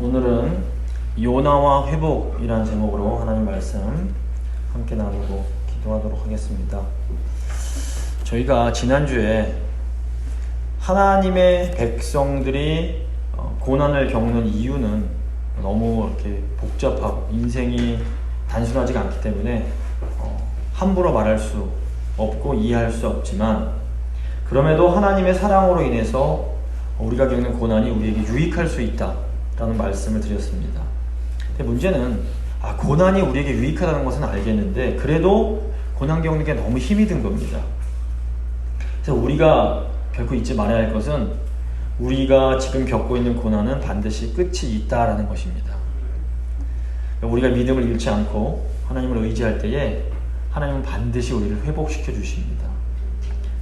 오늘은 요나와 회복이라는 제목으로 하나님 말씀 함께 나누고 기도하도록 하겠습니다. 저희가 지난주에 하나님의 백성들이 고난을 겪는 이유는 너무 이렇게 복잡하고 인생이 단순하지가 않기 때문에 함부로 말할 수 없고 이해할 수 없지만, 그럼에도 하나님의 사랑으로 인해서 우리가 겪는 고난이 우리에게 유익할 수 있다라는 말씀을 드렸습니다. 근데 문제는 고난이 우리에게 유익하다는 것은 알겠는데 그래도 고난 겪는 게 너무 힘이 든 겁니다. 그래서 우리가 결코 잊지 말아야 할 것은 우리가 지금 겪고 있는 고난은 반드시 끝이 있다라는 것입니다. 우리가 믿음을 잃지 않고 하나님을 의지할 때에 하나님은 반드시 우리를 회복시켜 주십니다.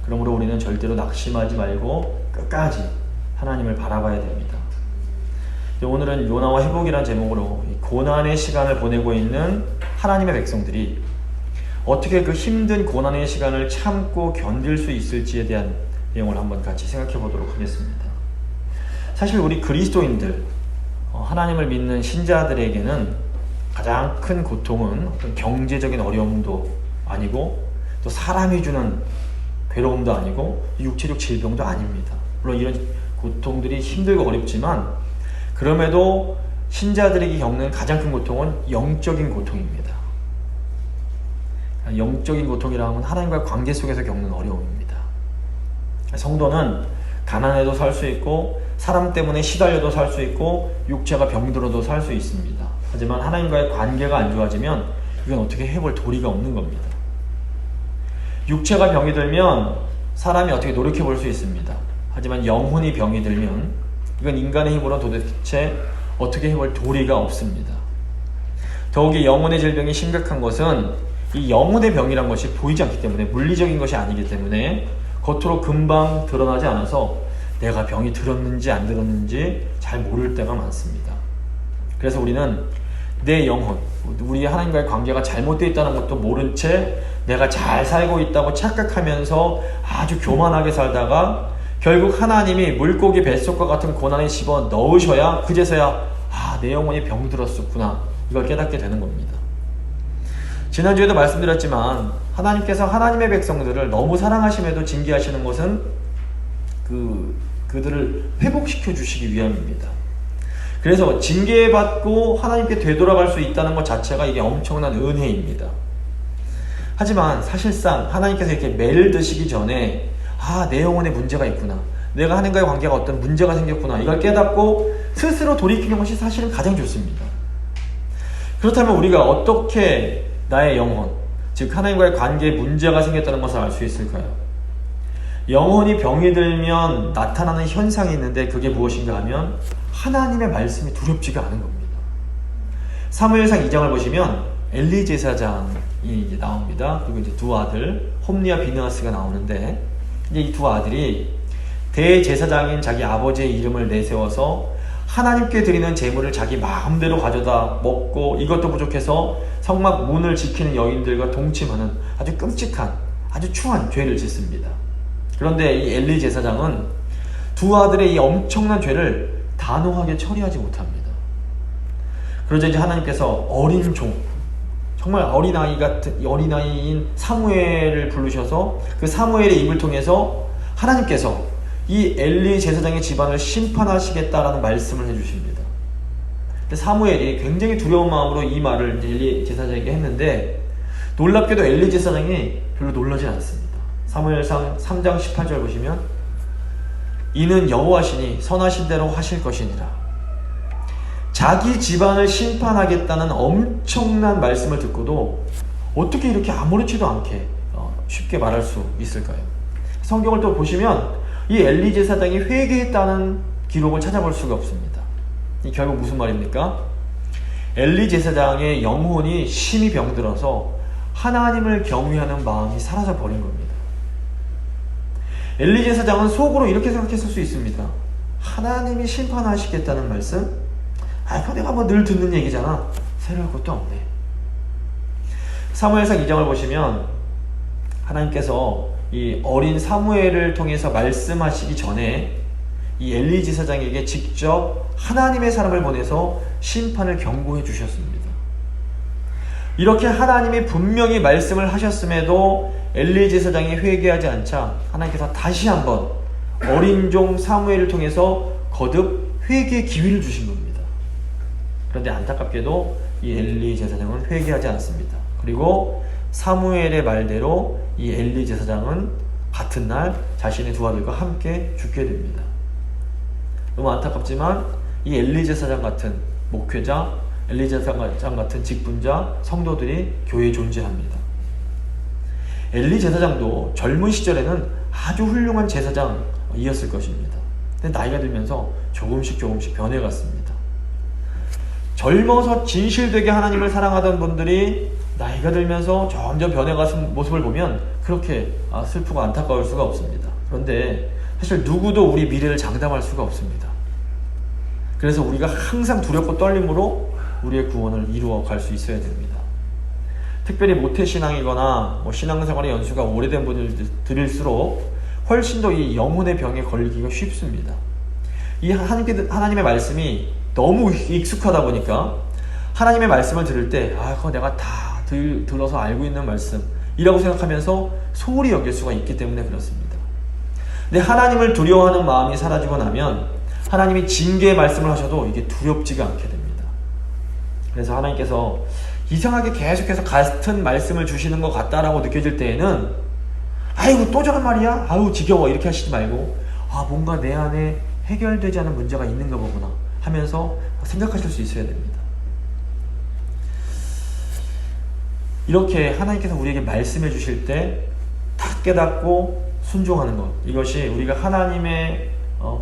그러므로 우리는 절대로 낙심하지 말고 끝까지 하나님을 바라봐야 됩니다. 오늘은 요나와 회복이라는 제목으로 고난의 시간을 보내고 있는 하나님의 백성들이 어떻게 그 힘든 고난의 시간을 참고 견딜 수 있을지에 대한 내용을 한번 같이 생각해 보도록 하겠습니다. 사실 우리 그리스도인들, 하나님을 믿는 신자들에게는 가장 큰 고통은 어떤 경제적인 어려움도 아니고 또 사람이 주는 괴로움도 아니고 육체적 질병도 아닙니다. 물론 이런 고통들이 힘들고 어렵지만 그럼에도 신자들에게 겪는 가장 큰 고통은 영적인 고통입니다. 영적인 고통이라 하면 하나님과의 관계 속에서 겪는 어려움입니다. 성도는 가난해도 살 수 있고 사람 때문에 시달려도 살 수 있고 육체가 병들어도 살 수 있습니다. 하지만 하나님과의 관계가 안 좋아지면 이건 어떻게 해볼 도리가 없는 겁니다. 육체가 병이 들면 사람이 어떻게 노력해 볼 수 있습니다. 하지만 영혼이 병이 들면 이건 인간의 힘으로 도대체 어떻게 해볼 도리가 없습니다. 더욱이 영혼의 질병이 심각한 것은 이 영혼의 병이란 것이 보이지 않기 때문에, 물리적인 것이 아니기 때문에 겉으로 금방 드러나지 않아서 내가 병이 들었는지 안 들었는지 잘 모를 때가 많습니다. 그래서 우리는 내 영혼, 우리 하나님과의 관계가 잘못되어 있다는 것도 모른 채 내가 잘 살고 있다고 착각하면서 아주 교만하게 살다가 결국 하나님이 물고기 뱃속과 같은 고난에 집어 넣으셔야 그제서야 내 영혼이 병들었었구나, 이걸 깨닫게 되는 겁니다. 지난주에도 말씀드렸지만 하나님께서 하나님의 백성들을 너무 사랑하심에도 징계하시는 것은 그들을 회복시켜 주시기 위함입니다. 그래서 징계받고 하나님께 되돌아갈 수 있다는 것 자체가 이게 엄청난 은혜입니다. 하지만 사실상 하나님께서 이렇게 매를 드시기 전에 내 영혼에 문제가 있구나, 내가 하나님과의 관계가 어떤 문제가 생겼구나, 이걸 깨닫고 스스로 돌이키는 것이 사실은 가장 좋습니다. 그렇다면 우리가 어떻게 나의 영혼, 즉 하나님과의 관계에 문제가 생겼다는 것을 알 수 있을까요? 영혼이 병이 들면 나타나는 현상이 있는데 그게 무엇인가 하면 하나님의 말씀이 두렵지가 않은 겁니다. 사무엘상 2장을 보시면 엘리 제사장이 나옵니다. 그리고 이제 두 아들 홈리와 비느하스가 나오는데, 이제 이 두 아들이 대제사장인 자기 아버지의 이름을 내세워서 하나님께 드리는 제물을 자기 마음대로 가져다 먹고 이것도 부족해서 성막 문을 지키는 여인들과 동침하는 아주 끔찍한, 아주 추한 죄를 짓습니다. 그런데 이 엘리 제사장은 두 아들의 이 엄청난 죄를 단호하게 처리하지 못합니다. 그러자 이제 하나님께서 어린 종, 정말 어린아이인 사무엘을 부르셔서 그 사무엘의 입을 통해서 하나님께서 이 엘리 제사장의 집안을 심판하시겠다라는 말씀을 해주십니다. 사무엘이 굉장히 두려운 마음으로 이 말을 엘리 제사장에게 했는데, 놀랍게도 엘리 제사장이 별로 놀라지 않습니다. 사무엘상 3장 18절 보시면 이는 여호와시니 선하신 대로 하실 것이니라. 자기 집안을 심판하겠다는 엄청난 말씀을 듣고도 어떻게 이렇게 아무렇지도 않게 쉽게 말할 수 있을까요? 성경을 또 보시면 이 엘리 제사장이 회개했다는 기록을 찾아볼 수가 없습니다. 이 결국 무슨 말입니까? 엘리 제사장의 영혼이 심히 병들어서 하나님을 경외하는 마음이 사라져 버린 겁니다. 엘리 제사장은 속으로 이렇게 생각했을 수 있습니다. 하나님이 심판하시겠다는 말씀? 그거 내가 늘 듣는 얘기잖아. 새로울 것도 없네. 사무엘상 2장을 보시면 하나님께서 이 어린 사무엘을 통해서 말씀하시기 전에 이 엘리 제사장에게 직접 하나님의 사람을 보내서 심판을 경고해 주셨습니다. 이렇게 하나님이 분명히 말씀을 하셨음에도 엘리 제사장이 회개하지 않자 하나님께서 다시 한번 어린 종 사무엘을 통해서 거듭 회개의 기회를 주신 겁니다. 그런데 안타깝게도 이 엘리 제사장은 회개하지 않습니다. 그리고 사무엘의 말대로 이 엘리 제사장은 같은 날 자신의 두 아들과 함께 죽게 됩니다. 너무 안타깝지만 이 엘리 제사장 같은 목회자, 엘리 제사장 같은 직분자, 성도들이 교회에 존재합니다. 엘리 제사장도 젊은 시절에는 아주 훌륭한 제사장이었을 것입니다. 근데 나이가 들면서 조금씩 변해갔습니다. 젊어서 진실되게 하나님을 사랑하던 분들이 나이가 들면서 점점 변해가는 모습을 보면 그렇게 슬프고 안타까울 수가 없습니다. 그런데 사실 누구도 우리 미래를 장담할 수가 없습니다. 그래서 우리가 항상 두렵고 떨림으로 우리의 구원을 이루어 갈 수 있어야 됩니다. 특별히 모태신앙이거나 신앙생활의 연수가 오래된 분들일수록 훨씬 더 이 영혼의 병에 걸리기가 쉽습니다. 이 하나님의 말씀이 너무 익숙하다 보니까 하나님의 말씀을 들을 때 그거 내가 다 들어서 알고 있는 말씀이라고 생각하면서 소홀히 여길 수가 있기 때문에 그렇습니다. 근데 하나님을 두려워하는 마음이 사라지고 나면 하나님이 징계의 말씀을 하셔도 이게 두렵지가 않게 됩니다. 그래서 하나님께서 이상하게 계속해서 같은 말씀을 주시는 것 같다라고 느껴질 때에는 아이고 또 저런 말이야? 아우 지겨워 이렇게 하시지 말고 뭔가 내 안에 해결되지 않은 문제가 있는가 보구나 하면서 생각하실 수 있어야 됩니다. 이렇게 하나님께서 우리에게 말씀해 주실 때 딱 깨닫고 순종하는 것, 이것이 우리가 하나님의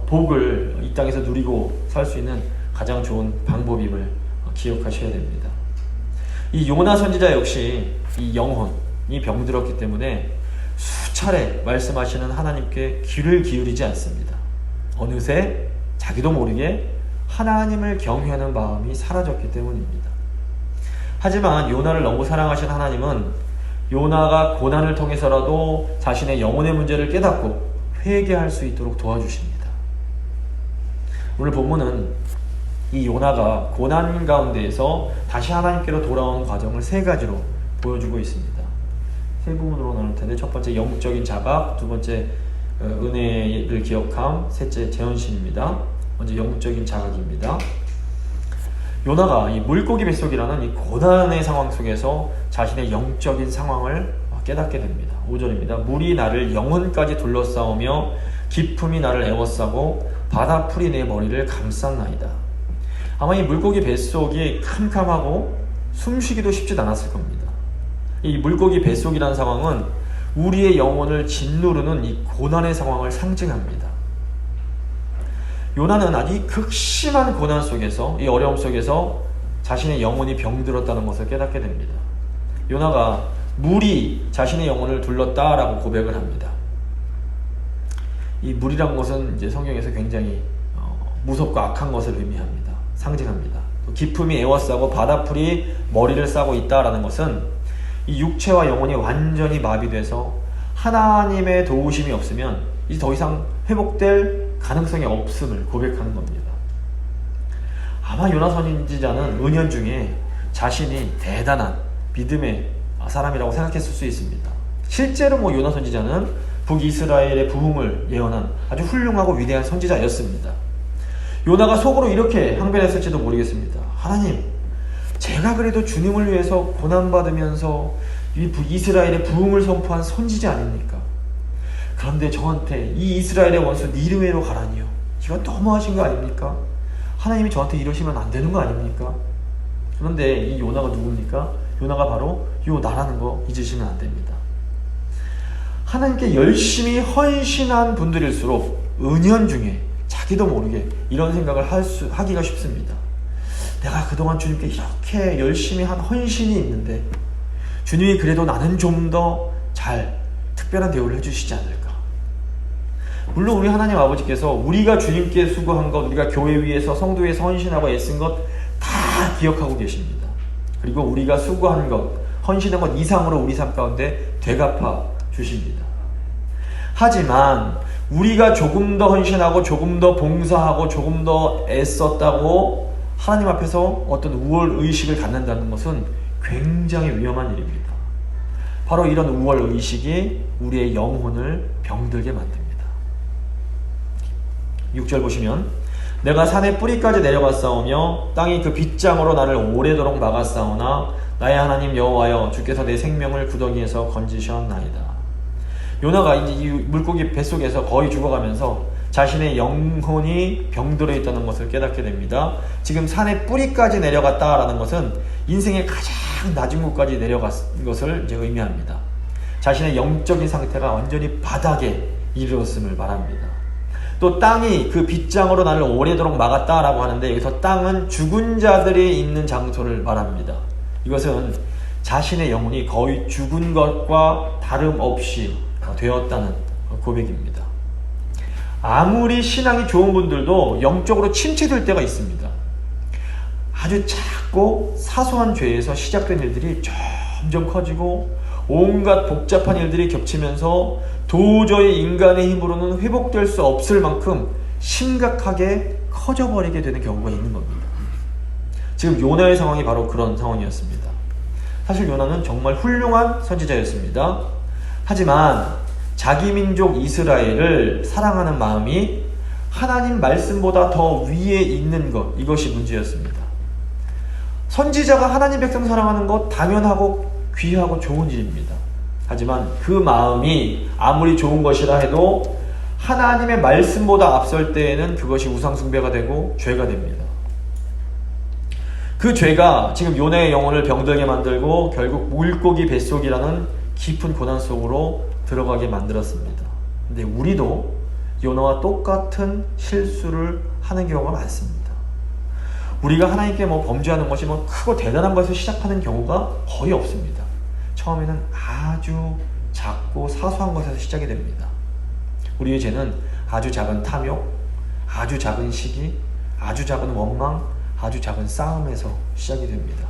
복을 이 땅에서 누리고 살 수 있는 가장 좋은 방법임을 기억하셔야 됩니다. 이 요나 선지자 역시 이 영혼이 병들었기 때문에 수차례 말씀하시는 하나님께 귀를 기울이지 않습니다. 어느새 자기도 모르게 하나님을 경외하는 마음이 사라졌기 때문입니다. 하지만 요나를 너무 사랑하신 하나님은 요나가 고난을 통해서라도 자신의 영혼의 문제를 깨닫고 회개할 수 있도록 도와주십니다. 오늘 본문은 이 요나가 고난 가운데에서 다시 하나님께로 돌아오는 과정을 세 가지로 보여주고 있습니다. 세 부분으로 나눌 텐데, 첫 번째 영적인 자각, 두 번째 은혜를 기억함, 셋째 재헌신입니다. 먼저 영적인 자각입니다. 요나가 이 물고기 뱃속이라는 이 고난의 상황 속에서 자신의 영적인 상황을 깨닫게 됩니다. 5절입니다. 물이 나를 영혼까지 둘러싸우며 기품이 나를 에워싸고 바다풀이 내 머리를 감쌌나이다. 아마 이 물고기 뱃속이 캄캄하고 숨쉬기도 쉽지 않았을 겁니다. 이 물고기 뱃속이라는 상황은 우리의 영혼을 짓누르는 이 고난의 상황을 상징합니다. 요나는 아주 극심한 고난 속에서, 이 어려움 속에서 자신의 영혼이 병들었다는 것을 깨닫게 됩니다. 요나가 물이 자신의 영혼을 둘렀다라고 고백을 합니다. 이 물이란 것은 이제 성경에서 굉장히 무섭고 악한 것을 의미합니다. 상징합니다. 또 기품이 에워싸고 바다풀이 머리를 싸고 있다라는 것은 이 육체와 영혼이 완전히 마비돼서 하나님의 도우심이 없으면 이제 더 이상 회복될 가능성이 없음을 고백하는 겁니다. 아마 요나 선지자는 은연중에 자신이 대단한 믿음의 사람이라고 생각했을 수 있습니다. 실제로 요나 선지자는 북이스라엘의 부흥을 예언한 아주 훌륭하고 위대한 선지자였습니다. 요나가 속으로 이렇게 항변했을지도 모르겠습니다. 하나님, 제가 그래도 주님을 위해서 고난받으면서 이 이스라엘의 부흥을 선포한 선지자 아닙니까? 그런데 저한테 이 이스라엘의 원수 니느웨로 가라니요. 이건 너무하신 거 아닙니까? 하나님이 저한테 이러시면 안 되는 거 아닙니까? 그런데 이 요나가 누굽니까? 요나가 바로 요나라는 거 잊으시면 안 됩니다. 하나님께 열심히 헌신한 분들일수록 은연중에 자기도 모르게 이런 생각을 하기가 쉽습니다. 내가 그동안 주님께 이렇게 열심히 한 헌신이 있는데 주님이 그래도 나는 좀 더 잘 특별한 대우를 해주시지 않을까. 물론 우리 하나님 아버지께서 우리가 주님께 수고한 것, 우리가 교회 위에서 성도 위에서 헌신하고 애쓴 것 다 기억하고 계십니다. 그리고 우리가 수고한 것, 헌신한 것 이상으로 우리 삶 가운데 되갚아 주십니다. 하지만 우리가 조금 더 헌신하고 조금 더 봉사하고 조금 더 애썼다고 하나님 앞에서 어떤 우월의식을 갖는다는 것은 굉장히 위험한 일입니다. 바로 이런 우월의식이 우리의 영혼을 병들게 만듭니다. 6절 보시면 내가 산의 뿌리까지 내려갔사오며 땅이 그 빗장으로 나를 오래도록 막았사오나 나의 하나님 여호와여 주께서 내 생명을 구덩이에서 건지셨나이다. 요나가 이제 이 물고기 뱃속에서 거의 죽어가면서 자신의 영혼이 병들어 있다는 것을 깨닫게 됩니다. 지금 산의 뿌리까지 내려갔다라는 것은 인생의 가장 낮은 곳까지 내려간 것을 이제 의미합니다. 자신의 영적인 상태가 완전히 바닥에 이르렀음을 말합니다. 또 땅이 그 빗장으로 나를 오래도록 막았다라고 하는데 여기서 땅은 죽은 자들이 있는 장소를 말합니다. 이것은 자신의 영혼이 거의 죽은 것과 다름없이 되었다는 고백입니다. 아무리 신앙이 좋은 분들도 영적으로 침체될 때가 있습니다. 아주 작고 사소한 죄에서 시작된 일들이 점점 커지고 온갖 복잡한 일들이 겹치면서 도저히 인간의 힘으로는 회복될 수 없을 만큼 심각하게 커져버리게 되는 경우가 있는 겁니다. 지금 요나의 상황이 바로 그런 상황이었습니다. 사실 요나는 정말 훌륭한 선지자였습니다. 하지만 자기 민족 이스라엘을 사랑하는 마음이 하나님 말씀보다 더 위에 있는 것, 이것이 문제였습니다. 선지자가 하나님 백성 사랑하는 것 당연하고 귀하고 좋은 일입니다. 하지만 그 마음이 아무리 좋은 것이라 해도 하나님의 말씀보다 앞설 때에는 그것이 우상숭배가 되고 죄가 됩니다. 그 죄가 지금 요나의 영혼을 병들게 만들고 결국 물고기 뱃속이라는 깊은 고난 속으로 들어가게 만들었습니다. 근데 우리도 요나와 똑같은 실수를 하는 경우가 많습니다. 우리가 하나님께 범죄하는 것이 크고 대단한 것에서 시작하는 경우가 거의 없습니다. 처음에는 아주 작고 사소한 것에서 시작이 됩니다. 우리의 죄는 아주 작은 탐욕, 아주 작은 시기, 아주 작은 원망, 아주 작은 싸움에서 시작이 됩니다.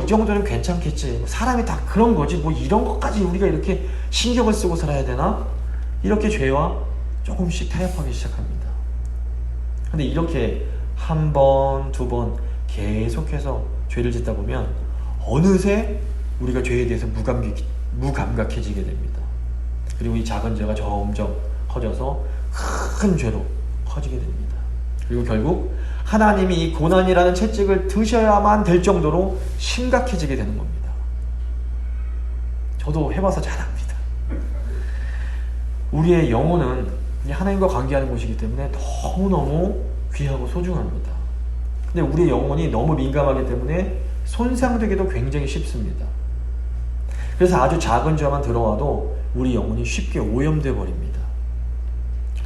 이 정도는 괜찮겠지. 사람이 다 그런 거지. 이런 것까지 우리가 이렇게 신경을 쓰고 살아야 되나? 이렇게 죄와 조금씩 타협하기 시작합니다. 근데 이렇게 한 번, 두 번 계속해서 죄를 짓다 보면 어느새 우리가 죄에 대해서 무감각해지게 됩니다. 그리고 이 작은 죄가 점점 커져서 큰 죄로 커지게 됩니다. 그리고 결국 하나님이 이 고난이라는 채찍을 드셔야만 될 정도로 심각해지게 되는 겁니다. 저도 해봐서 잘 압니다. 우리의 영혼은 하나님과 관계하는 곳이기 때문에 너무너무 귀하고 소중합니다. 근데 우리의 영혼이 너무 민감하기 때문에 손상되기도 굉장히 쉽습니다. 그래서 아주 작은 죄만 들어와도 우리 영혼이 쉽게 오염되어 버립니다.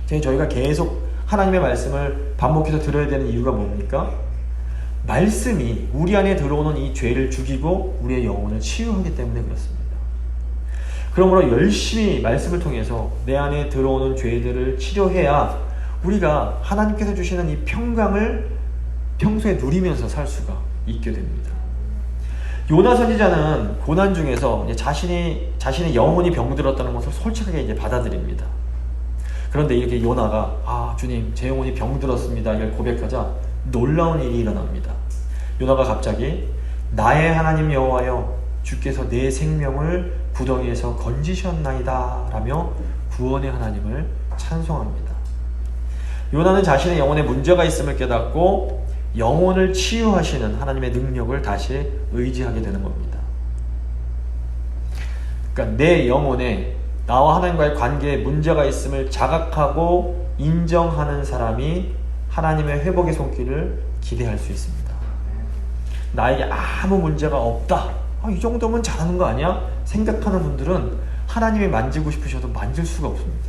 저희가 계속 하나님의 말씀을 반복해서 들어야 되는 이유가 뭡니까? 말씀이 우리 안에 들어오는 이 죄를 죽이고 우리의 영혼을 치유하기 때문에 그렇습니다. 그러므로 열심히 말씀을 통해서 내 안에 들어오는 죄들을 치료해야 우리가 하나님께서 주시는 이 평강을 평소에 누리면서 살 수가 있게 됩니다. 요나 선지자는 고난 중에서 자신의 영혼이 병들었다는 것을 솔직하게 받아들입니다. 그런데 이렇게 요나가 주님 제 영혼이 병들었습니다 이걸 고백하자 놀라운 일이 일어납니다. 요나가 갑자기 나의 하나님 여호와여 주께서 내 생명을 구덩이에서 건지셨나이다 라며 구원의 하나님을 찬송합니다. 요나는 자신의 영혼에 문제가 있음을 깨닫고 영혼을 치유하시는 하나님의 능력을 다시 의지하게 되는 겁니다. 그러니까 내 영혼에 나와 하나님과의 관계에 문제가 있음을 자각하고 인정하는 사람이 하나님의 회복의 손길을 기대할 수 있습니다. 나에게 아무 문제가 없다. 이 정도면 잘하는 거 아니야? 생각하는 분들은 하나님이 만지고 싶으셔도 만질 수가 없습니다.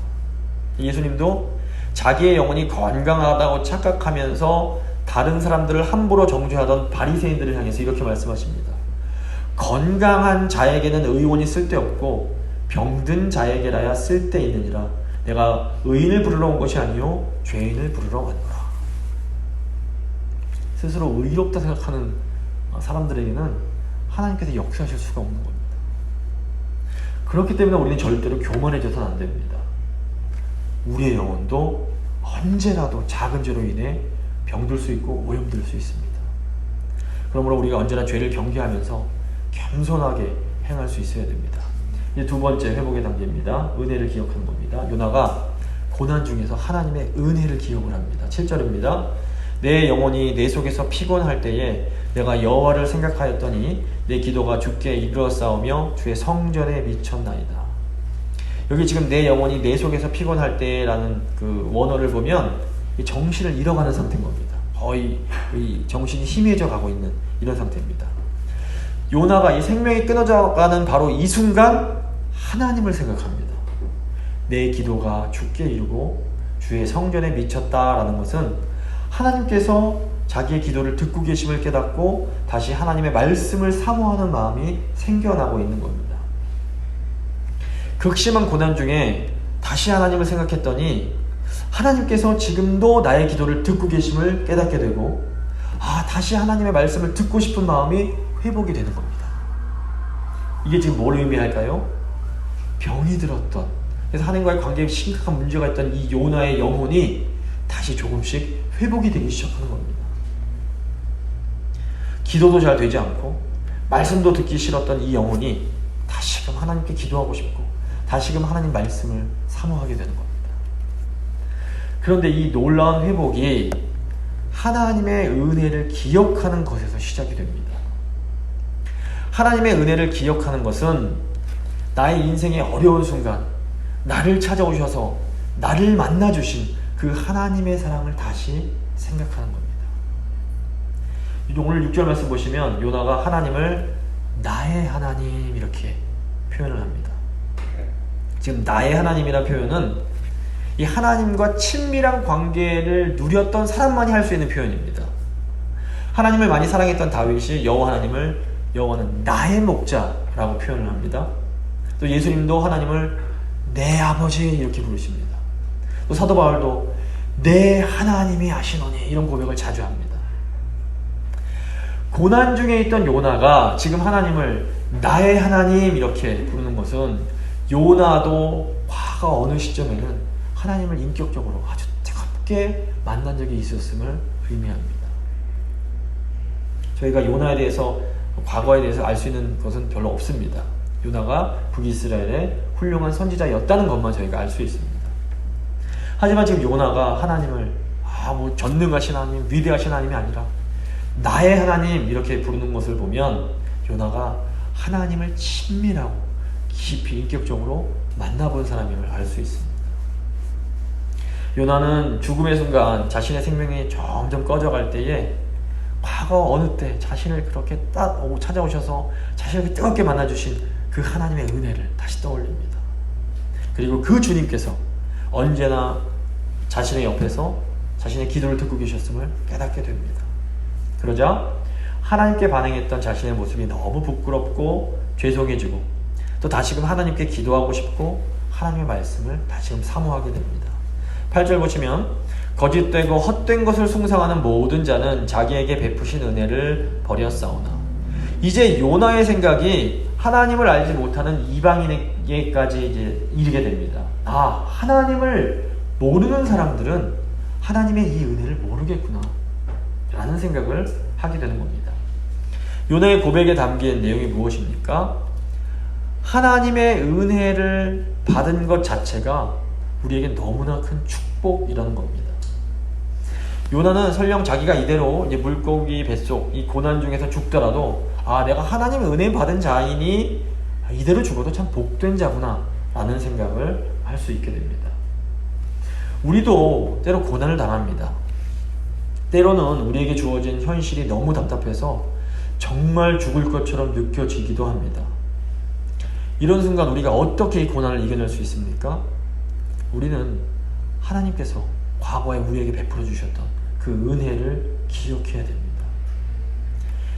예수님도 자기의 영혼이 건강하다고 착각하면서 다른 사람들을 함부로 정죄하던 바리새인들을 향해서 이렇게 말씀하십니다. 건강한 자에게는 의원이 쓸데없고 병든 자에게라야 쓸데있느니라. 내가 의인을 부르러 온 것이 아니요 죄인을 부르러 왔노라. 스스로 의롭다 생각하는 사람들에게는 하나님께서 역사하실 수가 없는 겁니다. 그렇기 때문에 우리는 절대로 교만해져서는 안 됩니다. 우리의 영혼도 언제라도 작은 죄로 인해 병들 수 있고 오염될 수 있습니다. 그러므로 우리가 언제나 죄를 경계하면서 겸손하게 행할 수 있어야 됩니다. 이제 두 번째 회복의 단계입니다. 은혜를 기억하는 겁니다. 요나가 고난 중에서 하나님의 은혜를 기억을 합니다. 7절입니다. 내 영혼이 내 속에서 피곤할 때에 내가 여호와를 생각하였더니 내 기도가 주께 이르렀사오며 주의 성전에 미쳤나이다. 여기 지금 내 영혼이 내 속에서 피곤할 때라는 그 원어를 보면 정신을 잃어가는 상태인 겁니다. 거의 정신이 희미해져 가고 있는 이런 상태입니다. 요나가 이 생명이 끊어져 가는 바로 이 순간 하나님을 생각합니다. 내 기도가 주께 이르고 주의 성전에 미쳤다라는 것은 하나님께서 자기의 기도를 듣고 계심을 깨닫고 다시 하나님의 말씀을 사모하는 마음이 생겨나고 있는 겁니다. 극심한 고난 중에 다시 하나님을 생각했더니 하나님께서 지금도 나의 기도를 듣고 계심을 깨닫게 되고 다시 하나님의 말씀을 듣고 싶은 마음이 회복이 되는 겁니다. 이게 지금 뭘 의미할까요? 병이 들었던, 그래서 하나님과의 관계에 심각한 문제가 있던 이 요나의 영혼이 다시 조금씩 회복이 되기 시작하는 겁니다. 기도도 잘 되지 않고 말씀도 듣기 싫었던 이 영혼이 다시금 하나님께 기도하고 싶고 다시금 하나님 말씀을 사모하게 되는 겁니다. 그런데 이 놀라운 회복이 하나님의 은혜를 기억하는 것에서 시작이 됩니다. 하나님의 은혜를 기억하는 것은 나의 인생의 어려운 순간 나를 찾아오셔서 나를 만나주신 그 하나님의 사랑을 다시 생각하는 겁니다. 오늘 6절 말씀 보시면 요나가 하나님을 나의 하나님 이렇게 표현을 합니다. 지금 나의 하나님이라는 표현은 이 하나님과 친밀한 관계를 누렸던 사람만이 할 수 있는 표현입니다. 하나님을 많이 사랑했던 다윗이 여호와는 나의 목자라고 표현을 합니다. 또 예수님도 하나님을 내 아버지 이렇게 부르십니다. 또 사도 바울도 내 하나님이 아시노니 이런 고백을 자주 합니다. 고난 중에 있던 요나가 지금 하나님을 나의 하나님 이렇게 부르는 것은 요나도 과거 어느 시점에는 하나님을 인격적으로 아주 뜨겁게 만난 적이 있었음을 의미합니다. 저희가 요나에 대해서 과거에 대해서 알 수 있는 것은 별로 없습니다. 요나가 북이스라엘의 훌륭한 선지자였다는 것만 저희가 알 수 있습니다. 하지만 지금 요나가 하나님을 전능하신 하나님, 위대하신 하나님이 아니라 나의 하나님 이렇게 부르는 것을 보면 요나가 하나님을 친밀하고 깊이 인격적으로 만나본 사람임을 알 수 있습니다. 요나는 죽음의 순간 자신의 생명이 점점 꺼져갈 때에 과거 어느 때 자신을 그렇게 찾아오셔서 자신을 뜨겁게 만나주신 그 하나님의 은혜를 다시 떠올립니다. 그리고 그 주님께서 언제나 자신의 옆에서 자신의 기도를 듣고 계셨음을 깨닫게 됩니다. 그러자 하나님께 반응했던 자신의 모습이 너무 부끄럽고 죄송해지고 또 다시금 하나님께 기도하고 싶고 하나님의 말씀을 다시금 사모하게 됩니다. 8절 보시면 거짓되고 헛된 것을 숭상하는 모든 자는 자기에게 베푸신 은혜를 버렸사오나. 이제 요나의 생각이 하나님을 알지 못하는 이방인에게까지 이제 이르게 됩니다. 하나님을 모르는 사람들은 하나님의 이 은혜를 모르겠구나 라는 생각을 하게 되는 겁니다. 요나의 고백에 담긴 내용이 무엇입니까? 하나님의 은혜를 받은 것 자체가 우리에게 너무나 큰 축복이라는 겁니다. 요나는 설령 자기가 이대로 이제 물고기 뱃속 이 고난 중에서 죽더라도 내가 하나님의 은혜 받은 자이니 이대로 죽어도 참 복된 자구나 라는 생각을 할 수 있게 됩니다. 우리도 때로 고난을 당합니다. 때로는 우리에게 주어진 현실이 너무 답답해서 정말 죽을 것처럼 느껴지기도 합니다. 이런 순간 우리가 어떻게 이 고난을 이겨낼 수 있습니까? 우리는 하나님께서 과거에 우리에게 베풀어 주셨던 그 은혜를 기억해야 됩니다.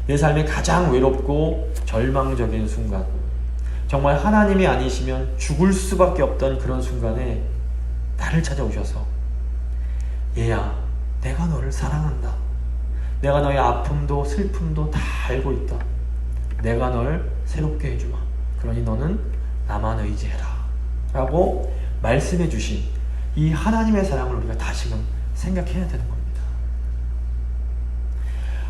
내 삶의 가장 외롭고 절망적인 순간, 정말 하나님이 아니시면 죽을 수밖에 없던 그런 순간에 나를 찾아오셔서 얘야, 내가 너를 사랑한다. 내가 너의 아픔도 슬픔도 다 알고 있다. 내가 널 새롭게 해주마. 그러니 너는 나만 의지해라 라고 말씀해 주신 이 하나님의 사랑을 우리가 다시금 생각해야 되는 겁니다.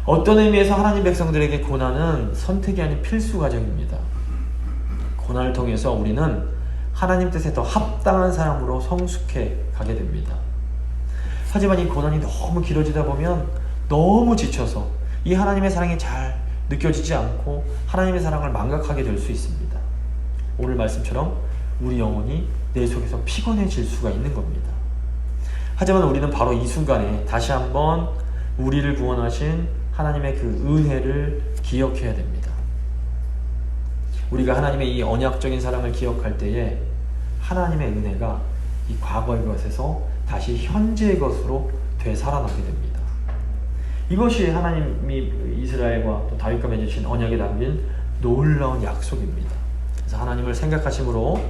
어떤 의미에서 하나님 백성들에게 고난은 선택이 아닌 필수 과정입니다. 고난을 통해서 우리는 하나님 뜻에 더 합당한 사람으로 성숙해 가게 됩니다. 하지만 이 고난이 너무 길어지다 보면 너무 지쳐서 이 하나님의 사랑이 잘 느껴지지 않고 하나님의 사랑을 망각하게 될 수 있습니다. 오늘 말씀처럼 우리 영혼이 내 속에서 피곤해질 수가 있는 겁니다. 하지만 우리는 바로 이 순간에 다시 한번 우리를 구원하신 하나님의 그 은혜를 기억해야 됩니다. 우리가 하나님의 이 언약적인 사랑을 기억할 때에 하나님의 은혜가 이 과거의 것에서 다시 현재의 것으로 되살아나게 됩니다. 이것이 하나님이 이스라엘과 또 다윗과 맺으신 언약에 담긴 놀라운 약속입니다. 그래서 하나님을 생각하심으로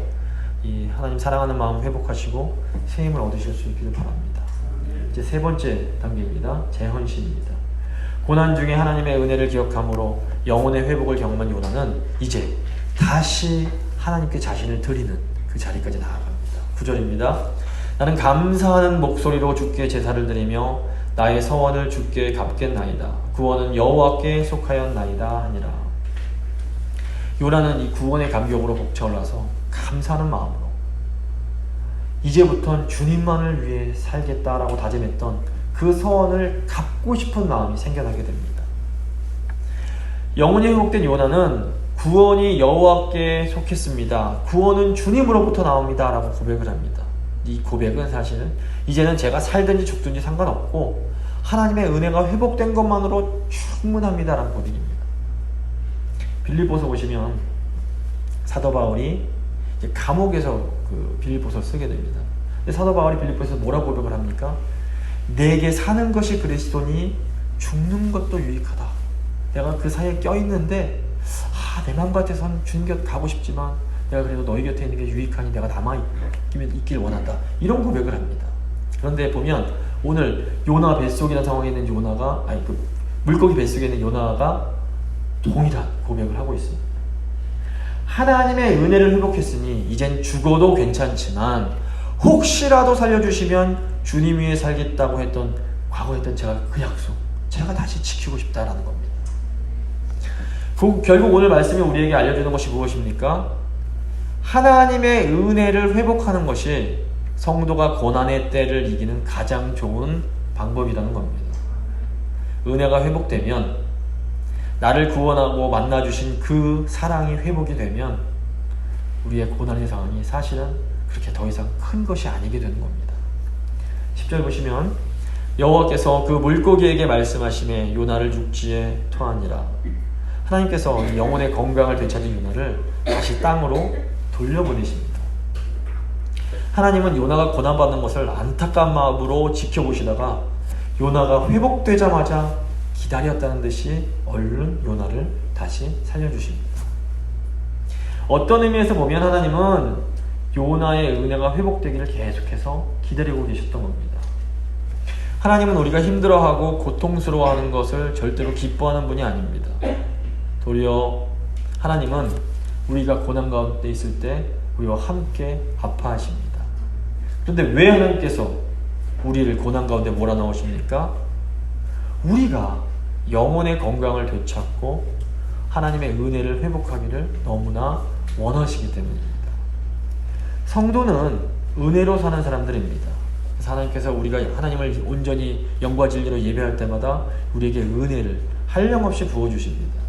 이 하나님 사랑하는 마음 회복하시고 새 힘을 얻으실 수 있기를 바랍니다. 이제 세 번째 단계입니다. 재헌신입니다. 고난 중에 하나님의 은혜를 기억함으로 영혼의 회복을 경험한 요나는 이제 다시 하나님께 자신을 드리는 그 자리까지 나아갑니다. 9절입니다. 나는 감사하는 목소리로 주께 제사를 드리며 나의 서원을 주께 갚겠나이다. 구원은 여호와께 속하였나이다 하니라. 요나는 이 구원의 감격으로 벅차올라서 감사하는 마음으로 이제부터는 주님만을 위해 살겠다라고 다짐했던 그 서원을 갚고 싶은 마음이 생겨나게 됩니다. 영혼이 회복된 요나는 구원이 여호와께 속했습니다. 구원은 주님으로부터 나옵니다. 라고 고백을 합니다. 이 고백은 사실은 이제는 제가 살든지 죽든지 상관없고 하나님의 은혜가 회복된 것만으로 충분합니다. 라는 고백입니다. 빌립보서 보시면 사도 바울이 이제 감옥에서 그 빌립보서를 쓰게 됩니다. 근데 사도 바울이 빌립보에서 뭐라고 고백을 합니까? 내게 사는 것이 그리스도니 죽는 것도 유익하다. 내가 그 사이에 껴있는데 내 마음 같아서는 주님 곁 가고 싶지만 내가 그래도 너희 곁에 있는 게 유익하니 내가 남아있길 원한다. 이런 고백을 합니다. 그런데 보면 오늘 요나 뱃속이라는 상황에 있는 요나가 물고기 뱃속에 있는 요나가 동일한 고백을 하고 있습니다. 하나님의 은혜를 회복했으니 이젠 죽어도 괜찮지만 혹시라도 살려주시면 주님 위해 살겠다고 했던 과거에 했던 제가 그 약속 제가 다시 지키고 싶다라는 겁니다. 결국 오늘 말씀이 우리에게 알려주는 것이 무엇입니까? 하나님의 은혜를 회복하는 것이 성도가 고난의 때를 이기는 가장 좋은 방법이라는 겁니다. 은혜가 회복되면 나를 구원하고 만나주신 그 사랑이 회복이 되면 우리의 고난의 상황이 사실은 그렇게 더 이상 큰 것이 아니게 되는 겁니다. 10절 보시면 여호와께서 그 물고기에게 말씀하시매 요나를 육지에 토하니라. 하나님께서 영혼의 건강을 되찾은 요나를 다시 땅으로 돌려보내십니다. 하나님은 요나가 고난받는 것을 안타까운 마음으로 지켜보시다가 요나가 회복되자마자 기다렸다는 듯이 얼른 요나를 다시 살려주십니다. 어떤 의미에서 보면 하나님은 요나의 은혜가 회복되기를 계속해서 기다리고 계셨던 겁니다. 하나님은 우리가 힘들어하고 고통스러워하는 것을 절대로 기뻐하는 분이 아닙니다. 도리어 하나님은 우리가 고난 가운데 있을 때 우리와 함께 아파하십니다. 그런데 왜 하나님께서 우리를 고난 가운데 몰아넣으십니까? 우리가 영혼의 건강을 되찾고 하나님의 은혜를 회복하기를 너무나 원하시기 때문입니다. 성도는 은혜로 사는 사람들입니다. 그래서 하나님께서 우리가 하나님을 온전히 영과 진리로 예배할 때마다 우리에게 은혜를 한량없이 부어주십니다.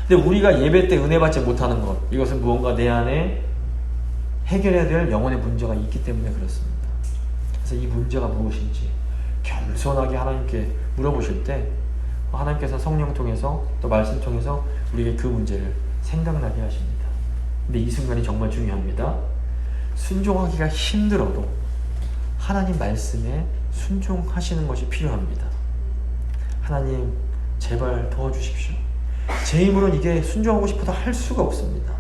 근데 우리가 예배 때 은혜 받지 못하는 것, 이것은 무언가 내 안에 해결해야 될 영혼의 문제가 있기 때문에 그렇습니다. 그래서 이 문제가 무엇인지 겸손하게 하나님께 물어보실 때 하나님께서 성령 통해서 또 말씀 통해서 우리에게 그 문제를 생각나게 하십니다. 근데 이 순간이 정말 중요합니다. 순종하기가 힘들어도 하나님 말씀에 순종하시는 것이 필요합니다. 하나님 제발 도와주십시오. 제 힘으로는 이게 순종하고 싶어도 할 수가 없습니다.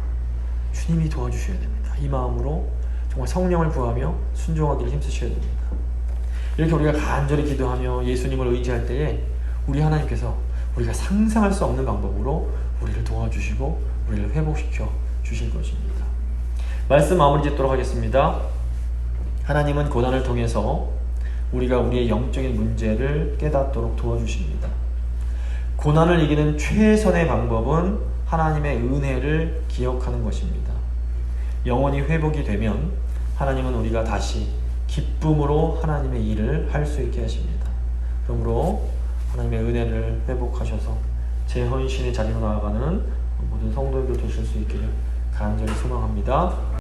주님이 도와주셔야 됩니다. 이 마음으로 정말 성령을 구하며 순종하기를 힘쓰셔야 됩니다. 이렇게 우리가 간절히 기도하며 예수님을 의지할 때에 우리 하나님께서 우리가 상상할 수 없는 방법으로 우리를 도와주시고 우리를 회복시켜 주실 것입니다. 말씀 마무리 짓도록 하겠습니다. 하나님은 고난을 통해서 우리가 우리의 영적인 문제를 깨닫도록 도와주십니다. 고난을 이기는 최선의 방법은 하나님의 은혜를 기억하는 것입니다. 영혼이 회복이 되면 하나님은 우리가 다시 기쁨으로 하나님의 일을 할 수 있게 하십니다. 그러므로 하나님의 은혜를 회복하셔서 재헌신의 자리로 나아가는 모든 성도들 되실 수 있기를 간절히 소망합니다.